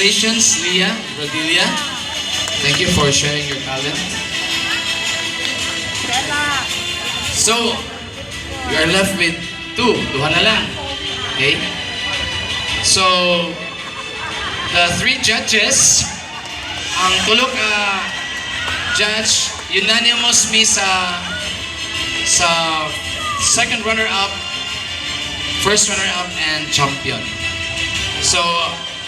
Congratulations, Leah, Rodilia. Thank you for sharing your talent. So, we are left with duha na lang. Okay? So, the three judges, ang tulog judge, unanimous me sa second runner-up, first runner-up, and champion. So,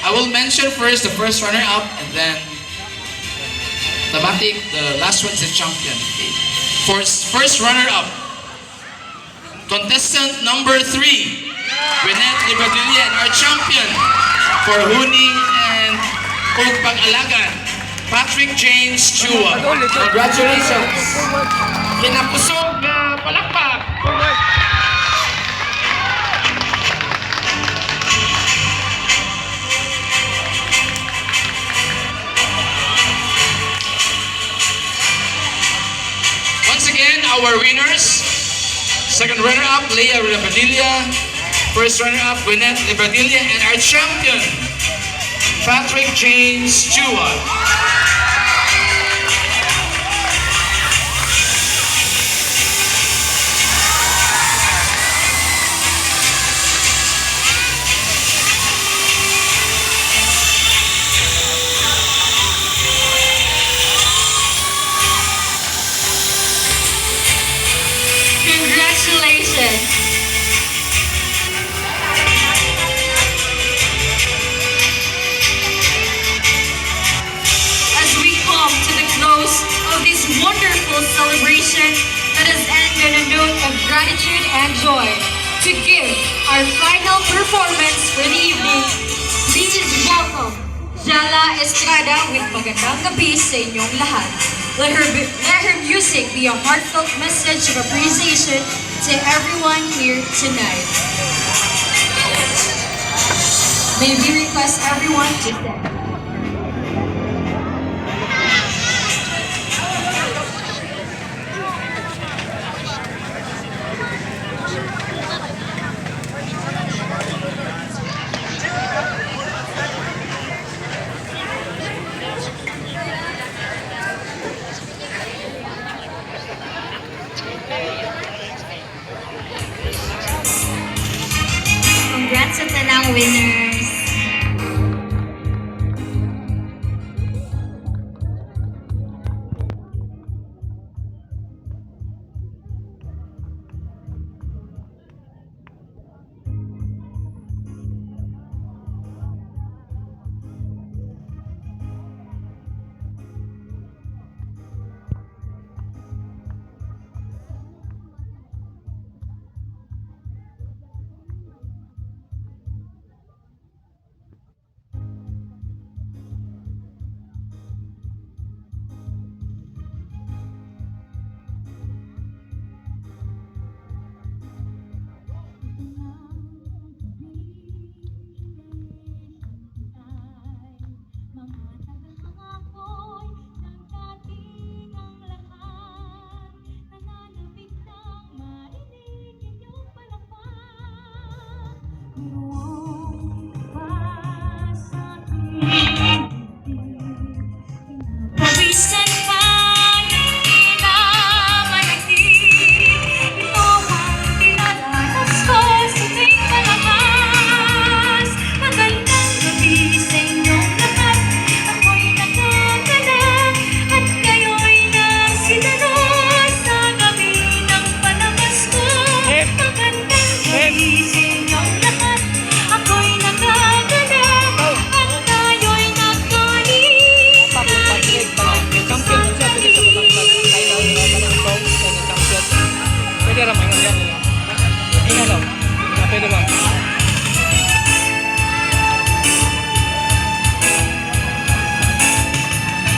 I will mention first the first runner-up, and then Tamatik, the last one's the champion. Okay. First runner-up, contestant number 3, Gwyneth Libadilla, and our champion for Huni and Pag-Alagan, Patrick James Chua. Congratulations! Kinapusog na palakpak! Once again, our winners. Second runner-up, Leah Libadilla. First runner-up, Gwyneth Libadilla. And our champion, Patrick James Chua. Congratulations! As we come to the close of this wonderful celebration, let us end on a note of gratitude and joy. To give our final performance for the evening, please welcome Jala Estrada with Magandang Gabi sa inyong lahat. Let her music be a heartfelt message of appreciation to everyone here tonight. May we request everyone to stand. Congrats sa tanang winners! Pawisan pa ng pinamalaki, ito ang dinadanas ko sa tuwing palabas. Magandang gabi sa inyong lahat, ako'y nakakala at kayo'y nasidanos sa gabi ng palabas ko. Magandang gabi sa inyong lahat, ako'y nakakala at kayo'y Pwede ramai yan. Ini lang. Pwede ba?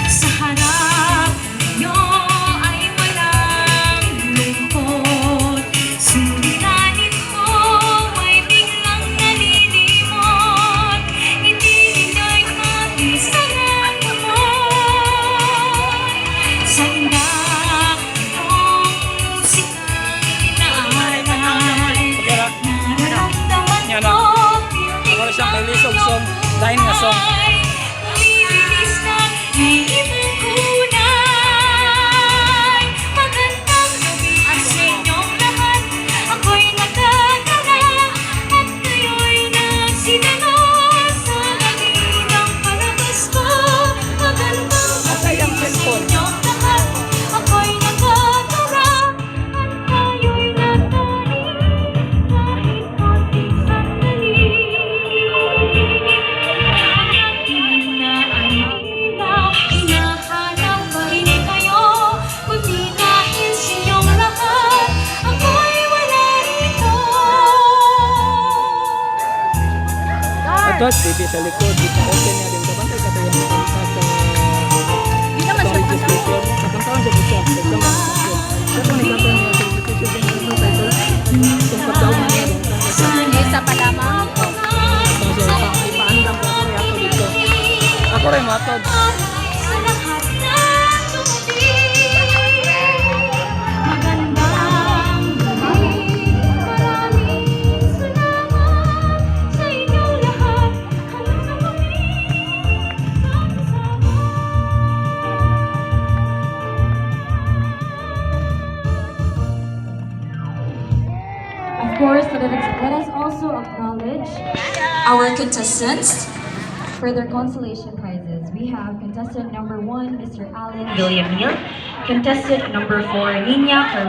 Sa harap niyo ay walang lungkot, suliranin mo ay biglang nalilimot, hindi ninyo'y maisarang kumot. Sandak ng musikang inaalay, nararamdaman Yan ko, na. Wala siyang kay Lee Song, dahil nga song. George, baby sa likod, di pa open niya din. Kabantay ka tayo sa Di naman siya registration. Kakantawan siya po siya. Pero kung nagkakaroon niya sa registration, kung title, kung kapdawan niya din. Isa pa lamang. So, ipaandam ko ako yato dito. Ako rin matod. Of course, let us also acknowledge our contestants for their consolation prizes. We have contestant number 1, Mr. Allen Villamil, contestant number 4, Nina